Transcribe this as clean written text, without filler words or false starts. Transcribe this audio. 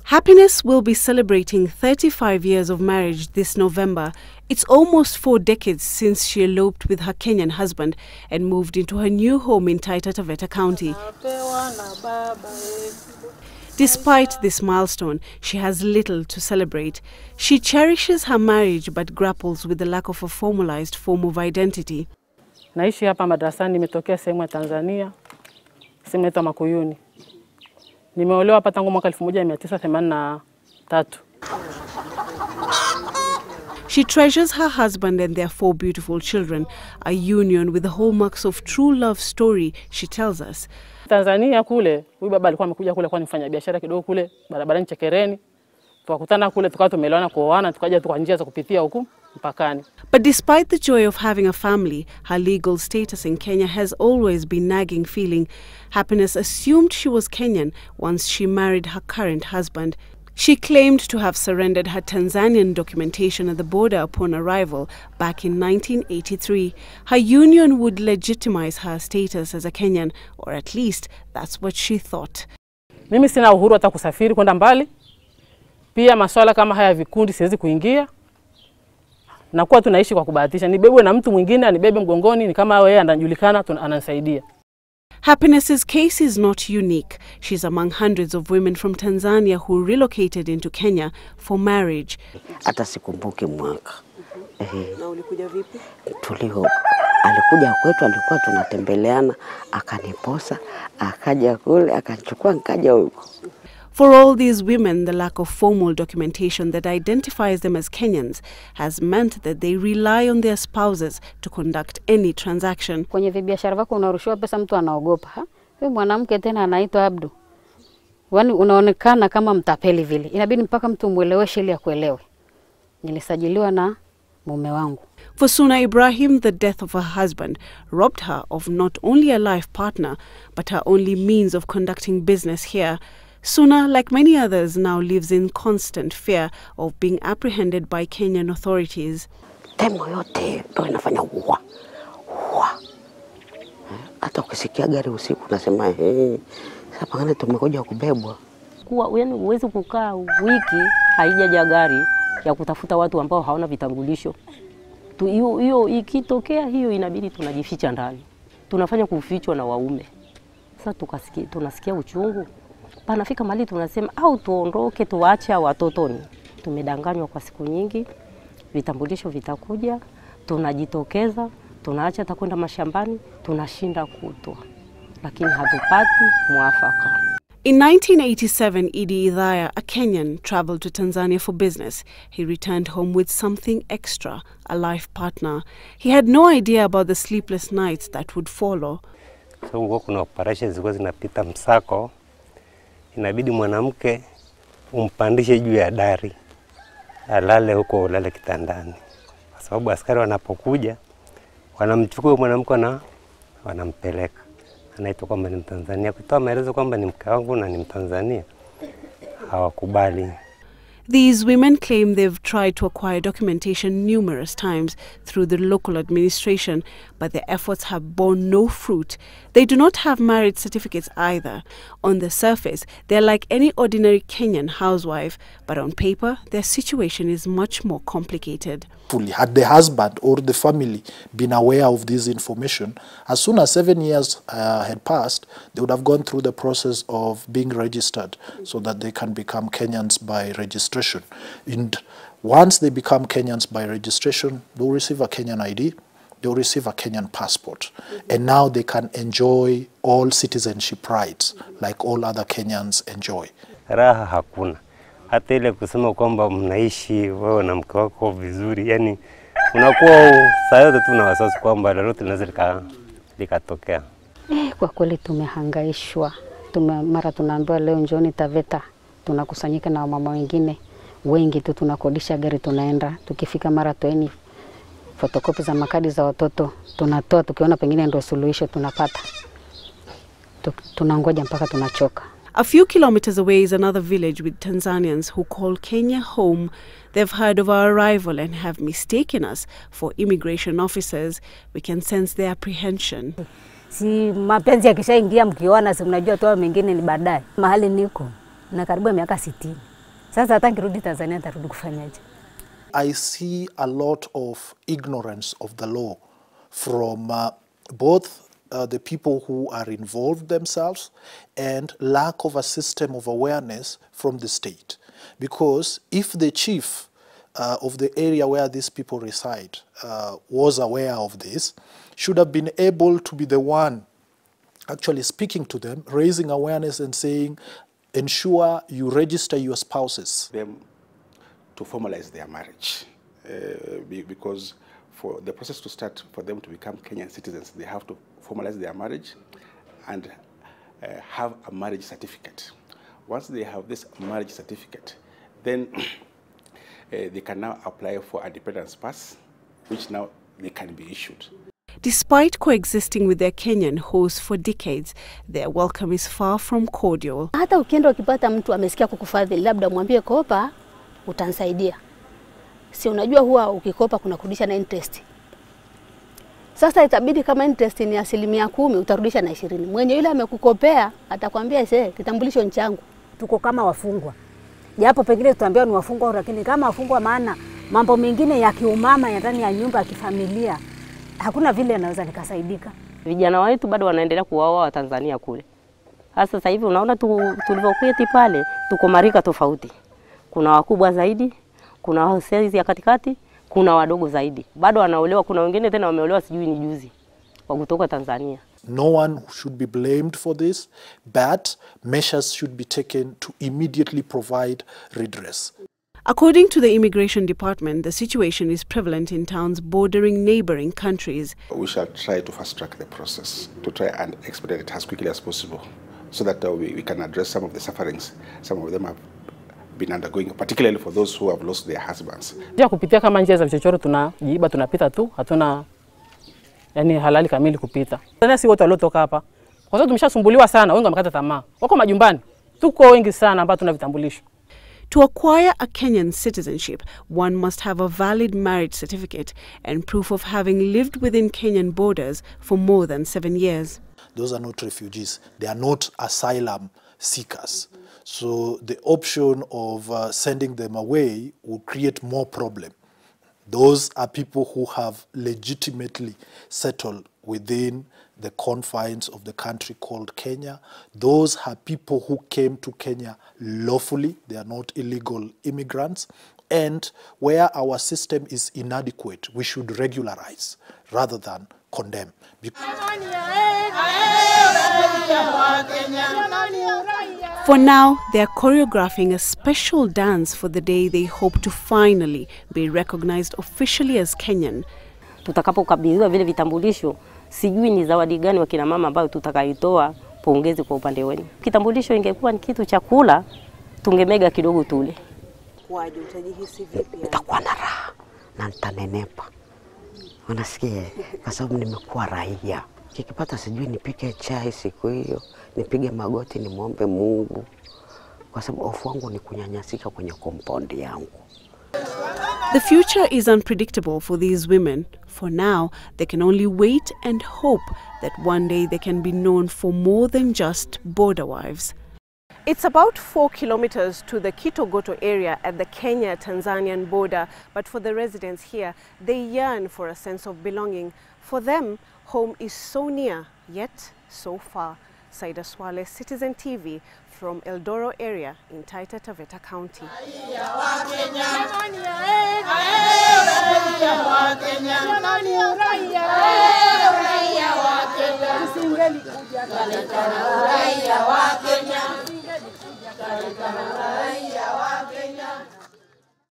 Happiness will be celebrating 35 years of marriage this November. It's almost 4 decades since she eloped with her Kenyan husband and moved into her new home in Taita Taveta County. Despite this milestone, she has little to celebrate. She cherishes her marriage but grapples with the lack of a formalized form of identity. Naishi hapa madrasani, nimetokea sehemu ya Tanzania, sehemu ya Makuyuni. Nimeolewa hapa tangu mwaka 1983. She treasures her husband and their 4 beautiful children, a union with the hallmarks of true love story, she tells us. Tanzania kule, huyu baba alikuwa amekuja kule kwa nifanya biashara kidogo kule barabarani Chekereni. Tukakutana kule tukawa tumeelewana kuoana, tukaja kwa njia za kupitia huku mpakani. But despite the joy of having a family, her legal status in Kenya has always been nagging feeling. Happiness assumed she was Kenyan once she married her current husband. She claimed to have surrendered her Tanzanian documentation at the border upon arrival back in 1983. Her union would legitimize her status as a Kenyan, or at least that's what she thought. Mimi sina uhuru hata kusafiri kwenda mbali. Pia masuala kama haya vikundi siwezi kuingia. Na kuwa tunaishi kwa kubahatisha. Nibebwe na mtu mwingine, anibebe mgongoni, ni kama yeye anajulikana, ananisaidia. Happiness's case is not unique. She's among hundreds of women from Tanzania who relocated into Kenya for marriage. Hata sikumbuki mwaka. Na ulikuja vipi? Alikuja kwetu, alikuwa tunatembeleana, akaniposa, akaja kule, akachukua nikaja huko. For all these women, the lack of formal documentation that identifies them as Kenyans has meant that they rely on their spouses to conduct any transaction. Kwenye biashara wako unarushiwa pesa, mtu anaogopa. Wewe mwanamke tena anaitwa Abdu. Wani unaonekana kama mtapeli vile. Inabidi mpaka mtu mueleweshe ili akuelewe. Nilisajiliwa na mume wangu. For Suna Ibrahim, the death of her husband robbed her of not only a life partner, but her only means of conducting business here. Suna, like many others, now lives in constant fear of being apprehended by Kenyan authorities. Temo yote ndo inafanya uwa. Hata ukisikia gari usiku unasema sasa pangane tumekuja kubebwa. Kuwa yani uweze kukaa wiki haijaja gari ya kutafuta watu ambao hawana vitambulisho. Hiyo ikitokea hiyo inabidi tunajificha ndani. Tunafanya kufichwa na waume. Sasa tunasikia uchungu. Panafika mahali tunasema au tuondoke tuache watotoni. Tumedanganywa kwa siku nyingi. Vitambulisho vitakuja, tunajitokeza, tunaacha takwenda mashambani, tunashinda kutwa. Lakini hatupati mwafaka. In 1987, Idi Idhaya, a Kenyan, traveled to Tanzania for business. He returned home with something extra, a life partner. He had no idea about the sleepless nights that would follow. So kuna operations zilikuwa zinapita msako. Inabidi mwanamke umpandishe juu ya dari. Alale huko, ulale kitandani. Kwa sababu askari wanapokuja wanamchukua mwanamke na wanampeleka. Anaitwa kwamba ni Mtanzania. Kutoa maelezo kwamba ni mke wangu na ni Mtanzania, hawakubali. These women claim they've tried to acquire documentation numerous times through the local administration, but their efforts have borne no fruit. They do not have marriage certificates either. On the surface, they're like any ordinary Kenyan housewife, but on paper, their situation is much more complicated. Had the husband or the family been aware of this information, as soon as 7 years had passed, they would have gone through the process of being registered so that they can become Kenyans by registration. And once they become Kenyans by registration, they'll receive a Kenyan ID, they'll receive a Kenyan passport. And now they can enjoy all citizenship rights like all other Kenyans enjoy. Raha hakuna. Hata ile kusema kwamba mnaishi wewe na mke wako vizuri, yani unakuwa saa yote tu na wasiwasi kwamba lolote linaweza likatokea. Kwa kweli tumehangaishwa. Mara tunaambiwa leo njoni Taveta, tunakusanyika na mama wengine wengi tu, tunakodisha gari tunaenda. Tukifika mara toeni fotokopi za makadi za watoto tunatoa, tukiona pengine ndio suluhisho tunapata. Tunangoja mpaka tunachoka. A few kilometers away is another village with Tanzanians who call Kenya home. They've heard of our arrival and have mistaken us for immigration officers. We can sense their apprehension. Si mapenzi yakishaingia mkiona, si mnajua tu mengine ni baadaye. Mahali niko na karibu miaka 60. Sasa hata nikirudi Tanzania nitarudi kufanyaje? I see a lot of ignorance of the law from both the people who are involved themselves and lack of a system of awareness from the state. Because if the chief of the area where these people reside was aware of this, should have been able to be the one actually speaking to them, raising awareness and saying, ensure you register your spouses. Them to formalize their marriage, because for the process to start, for them to become Kenyan citizens, they have to formalize their marriage and have a marriage certificate. Once they have this marriage certificate, then they can now apply for a dependence pass, which now they can be issued. Despite coexisting with their Kenyan hosts for decades, their welcome is far from cordial. Hata ukienda ukipata mtu amesikia kukufadhili, labda mwambie kopa, utanisaidia. Si unajua huwa ukikopa kuna kurudisha na interest. Sasa itabidi kama interest ni 10%, utarudisha na 20. Mwenye yule amekukopea atakwambia kitambulisho ni changu. Tuko kama wafungwa. Japo pengine tutaambiwa ni wafungwa, lakini kama wafungwa, maana mambo mengine ya kiumama ya ndani ya nyumba ya kifamilia hakuna vile anaweza nikasaidika. Vijana wetu bado wanaendelea kuwaoa wa Tanzania kule. Sasa hivi unaona tulivyoketi pale, tuko marika tofauti. Kuna wakubwa zaidi, kuna wasaizi ya katikati, kuna wadogo zaidi. Bado wanaolewa, kuna wengine tena wameolewa sijui ni juzi wa kutoka Tanzania. No one should be blamed for this, but measures should be taken to immediately provide redress. According to the Immigration Department, the situation is prevalent in towns bordering neighboring countries. We shall try to fast-track the process, to try and expedite it as quickly as possible, so that we can address some of the sufferings some of them have been undergoing, particularly for those who have lost their husbands. Njia kupitia kama njia za vichochoro tunajiiba, tunapita tu, hatuna yani halali kamili kupita. Sasa si wote waliotoka hapa, kwa sababu tumeshasumbuliwa sana, wengi wamekata tamaa. Wako majumbani, tuko wengi sana ambao tuna vitambulisho. To acquire a Kenyan citizenship, one must have a valid marriage certificate and proof of having lived within Kenyan borders for more than 7 years. Those are not refugees. They are not asylum seekers. So the option of sending them away will create more problem. Those are people who have legitimately settled within the confines of the country called Kenya. Those are people who came to Kenya lawfully. They are not illegal immigrants. And where our system is inadequate, we should regularize rather than condemn. For now, they are choreographing a special dance for the day they hope to finally be recognized officially as Kenyan. Tutakapokabidhiwa vile vitambulisho, sijui ni zawadi gani wakina mama ambao tutakaitoa pongezi kwa upande wenu. Kitambulisho ingekuwa ni kitu cha kula, tungemega kidogo tule. Kwaje, utajihisi vipi? Nitakuwa na raha na nitanenepa. Unasikia? Kwa sababu nimekuwa raia. Kikipata sijui nipike chai siku hiyo, nipige magoti nimwombe Mungu. Kwa sababu hofu wangu ni kunyanyasika kwenye compound yangu. The future is unpredictable for these women. For now, they can only wait and hope that one day they can be known for more than just border wives. It's about 4 kilometers to the Kitogoto area at the Kenya-Tanzanian border, but for the residents here, they yearn for a sense of belonging. For them, home is so near, yet so far. Saida Swale, Citizen TV, from Eldoro area in Taita Taveta County. Kenya.